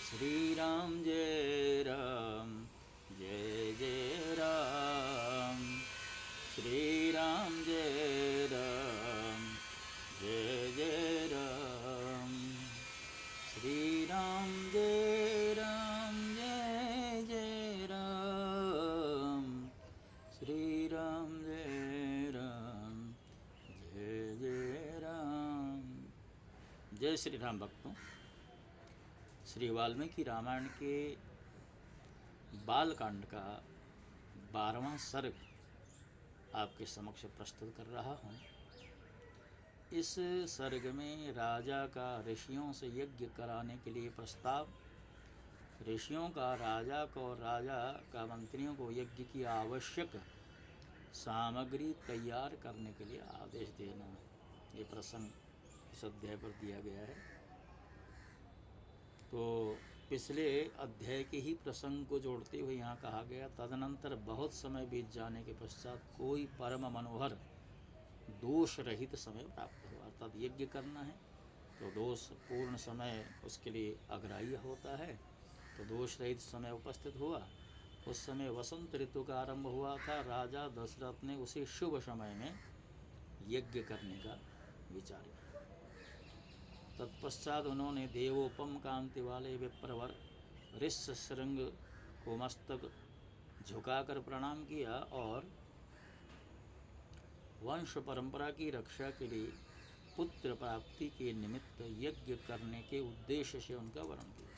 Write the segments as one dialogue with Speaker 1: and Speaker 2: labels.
Speaker 1: श्री राम जय राम, जय जय राम। श्री राम जय राम, जय जय राम। श्री राम जय राम, जय जय राम। श्री राम जय राम, जय जय राम। जय श्री राम भक्तों, श्री वाल्मीकि रामायण के बालकांड का 12वां सर्ग आपके समक्ष प्रस्तुत कर रहा हूँ। इस सर्ग में राजा का ऋषियों से यज्ञ कराने के लिए प्रस्ताव, ऋषियों का राजा को और राजा का मंत्रियों को यज्ञ की आवश्यक सामग्री तैयार करने के लिए आदेश देना, ये प्रसंग इस अध्याय पर दिया गया है। तो पिछले अध्याय के ही प्रसंग को जोड़ते हुए यहाँ कहा गया, तदनंतर बहुत समय बीत जाने के पश्चात कोई परम मनोहर दोष रहित समय प्राप्त हुआ। अर्थात यज्ञ करना है तो दोष पूर्ण समय उसके लिए अग्राह्य होता है, तो दोष रहित समय उपस्थित हुआ। उस समय वसंत ऋतु का आरंभ हुआ था। राजा दशरथ ने उसी शुभ समय में यज्ञ करने का विचार किया। तत्पश्चात उन्होंने देवोपम कांति वाले विप्रवर ऋष्यशृंग को मस्तक झुकाकर प्रणाम किया और वंश परंपरा की रक्षा के लिए पुत्र प्राप्ति के निमित्त यज्ञ करने के उद्देश्य से उनका वर्णन किया।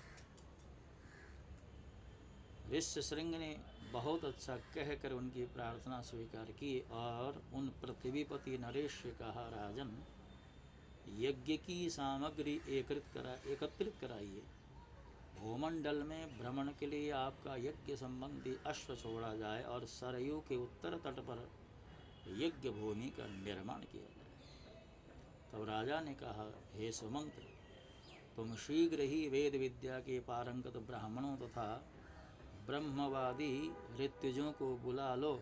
Speaker 1: ऋष्यशृंग ने बहुत अच्छा कहकर उनकी प्रार्थना स्वीकार की और उन पृथ्वीपति नरेश से कहा, राजन, यज्ञ की सामग्री एकत्रित कराइए। भूमंडल में भ्रमण के लिए आपका यज्ञ संबंधी अश्व छोड़ा जाए और सरयू के उत्तर तट पर यज्ञ भूमि का निर्माण किया जाए। तब राजा ने कहा, हे सुमंत्र, तुम शीघ्र ही वेद विद्या के पारंगत ब्राह्मणों तथा ब्रह्मवादी ऋत्विजों को बुला लो।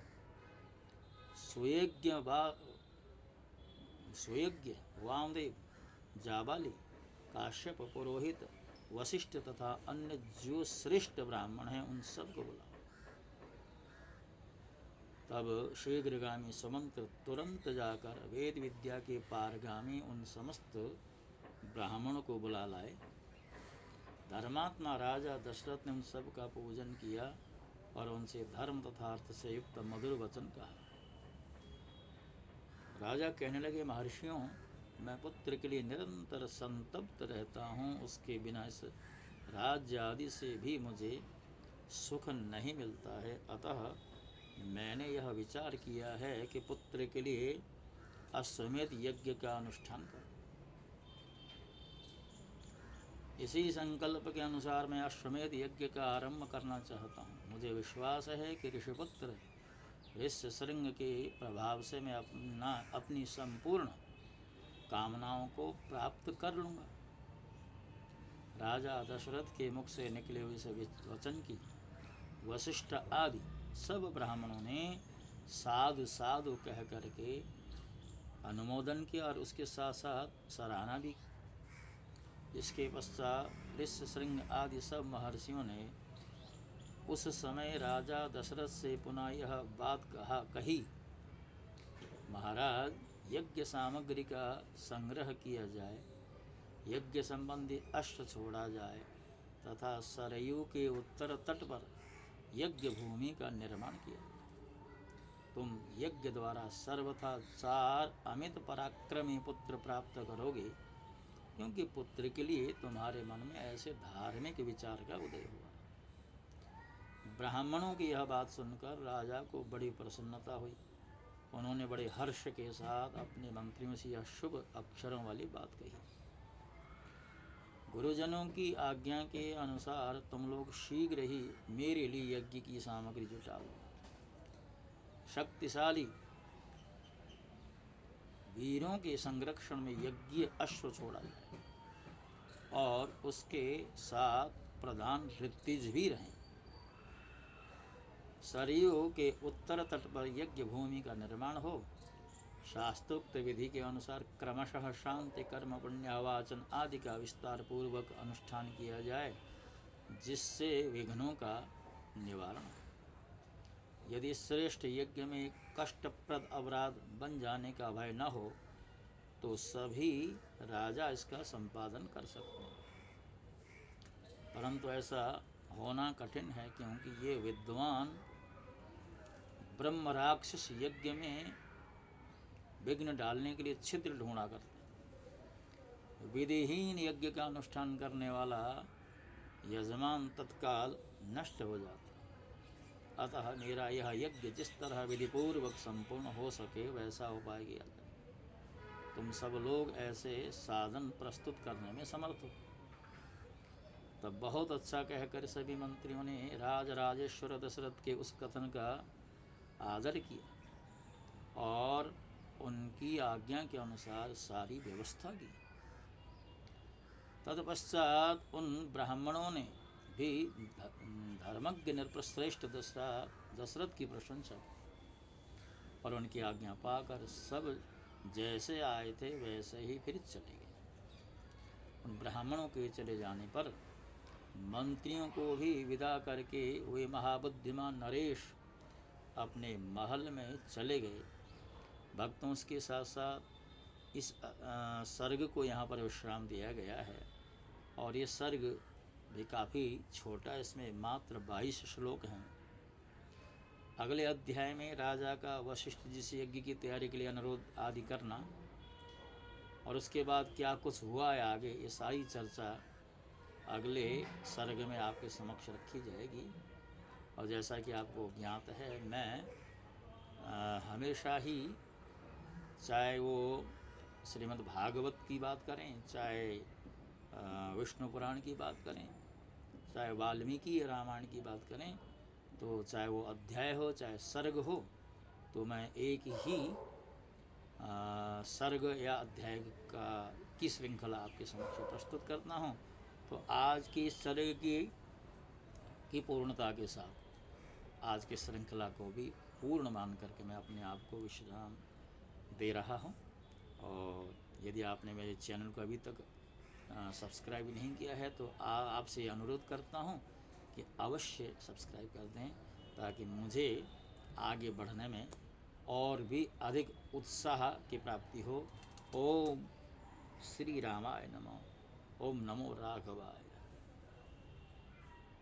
Speaker 1: सुयज्ञ वामदेव, जाबाली, काश्यप, पुरोहित, वशिष्ठ तथा अन्य जो श्रेष्ठ ब्राह्मण हैं उन सबको बुलाओ। तब शीघ्रगामी सुमंत्र तुरंत जाकर वेद विद्या के पारगामी उन समस्त ब्राह्मणों को बुला लाए। धर्मात्मा राजा दशरथ ने उन सब का पूजन किया और उनसे धर्म तथा अर्थ से युक्त मधुर वचन कहा। राजा कहने लगे, महर्षियों, मैं पुत्र के लिए निरंतर संतप्त रहता हूँ। उसके बिना इस राज्य आदि से भी मुझे सुख नहीं मिलता है। अतः मैंने यह विचार किया है कि पुत्र के लिए अश्वमेध यज्ञ का अनुष्ठान करूं। इसी संकल्प के अनुसार मैं अश्वमेध यज्ञ का आरंभ करना चाहता हूँ। मुझे विश्वास है कि ऋषिपुत्र ऋष्यशृंग के प्रभाव से मैं अपनी संपूर्ण कामनाओं को प्राप्त कर लूँगा। राजा दशरथ के मुख से निकले हुए इस वचन की वशिष्ठ आदि सब ब्राह्मणों ने साधु साधु कह करके अनुमोदन किया और उसके साथ साथ सराहना भी की। इसके पश्चात ऋष्यशृंग आदि सब महर्षियों ने उस समय राजा दशरथ से पुनः यह बात कही, महाराज, यज्ञ सामग्री का संग्रह किया जाए, यज्ञ संबंधी अश्व छोड़ा जाए तथा सरयू के उत्तर तट पर यज्ञ भूमि का निर्माण किया जाए। तुम यज्ञ द्वारा सर्वथा 4 अमित पराक्रमी पुत्र प्राप्त करोगे, क्योंकि पुत्र के लिए तुम्हारे मन में ऐसे धार्मिक विचार का उदय हुआ। ब्राह्मणों की यह बात सुनकर राजा को बड़ी प्रसन्नता हुई। उन्होंने बड़े हर्ष के साथ अपने मंत्रियों से यह शुभ अक्षरों वाली बात कही, गुरुजनों की आज्ञा के अनुसार तुम लोग शीघ्र ही मेरे लिए यज्ञ की सामग्री जुटा लो। शक्तिशाली वीरों के संरक्षण में यज्ञ अश्व छोड़ा जाए और उसके साथ प्रधान ऋत्विज भी रहें। सरयू के उत्तर तट पर यज्ञ भूमि का निर्माण हो। शास्त्रोक्त विधि के अनुसार क्रमशः शांति, कर्म, पुण्यावाचन आदि का विस्तार पूर्वक अनुष्ठान किया जाए जिससे विघ्नों का निवारण हो। यदि श्रेष्ठ यज्ञ में कष्टप्रद अपराध बन जाने का भय न हो तो सभी राजा इसका संपादन कर सकते हैं, परंतु ऐसा होना कठिन है, क्योंकि ये विद्वान ब्रह्म राक्षस यज्ञ में विघ्न डालने के लिए छिद्र ढूंढा करते हैं। विधिहीन यज्ञ का अनुष्ठान करने वाला यजमान तत्काल नष्ट हो जाता है। अतः मेरा यह यज्ञ जिस तरह विधिपूर्वक संपूर्ण हो सके वैसा उपाय किया जाए। तुम सब लोग ऐसे साधन प्रस्तुत करने में समर्थ हो। तब बहुत अच्छा कहकर सभी मंत्रियों ने राजराजेश्वर दशरथ के उस कथन का आदर किया और उनकी आज्ञा के अनुसार सारी व्यवस्था की। तत्पश्चात उन ब्राह्मणों ने भी धर्मज्ञ नृपश्रेष्ठ दशरथ की प्रशंसा की और उनकी आज्ञा पाकर सब जैसे आए थे वैसे ही फिर चले गए। उन ब्राह्मणों के चले जाने पर मंत्रियों को भी विदा करके वे महाबुद्धिमान नरेश अपने महल में चले गए। भक्तों के साथ साथ इस सर्ग को यहाँ पर विश्राम दिया गया है और ये सर्ग भी काफ़ी छोटा, इसमें मात्र 22 श्लोक हैं। अगले अध्याय में राजा का वशिष्ठ जी से यज्ञ की तैयारी के लिए अनुरोध आदि करना और उसके बाद क्या कुछ हुआ है आगे, ये सारी चर्चा अगले सर्ग में आपके समक्ष रखी जाएगी। और जैसा कि आपको ज्ञात है, मैं हमेशा ही, चाहे वो श्रीमद् भागवत की बात करें, चाहे विष्णु पुराण की बात करें, चाहे वाल्मीकि रामायण की बात करें, तो चाहे वो अध्याय हो चाहे सर्ग हो, तो मैं एक ही सर्ग या अध्याय की श्रृंखला आपके समक्ष प्रस्तुत करता हूँ। तो आज की इस सर्ग की पूर्णता के साथ आज की श्रृंखला को भी पूर्ण मान करके मैं अपने आप को विश्राम दे रहा हूँ। और यदि आपने मेरे चैनल को अभी तक सब्सक्राइब नहीं किया है तो आपसे अनुरोध करता हूँ कि अवश्य सब्सक्राइब कर दें, ताकि मुझे आगे बढ़ने में और भी अधिक उत्साह की प्राप्ति हो। ओम श्री रामाय नमः। ओम नमो राघवाय।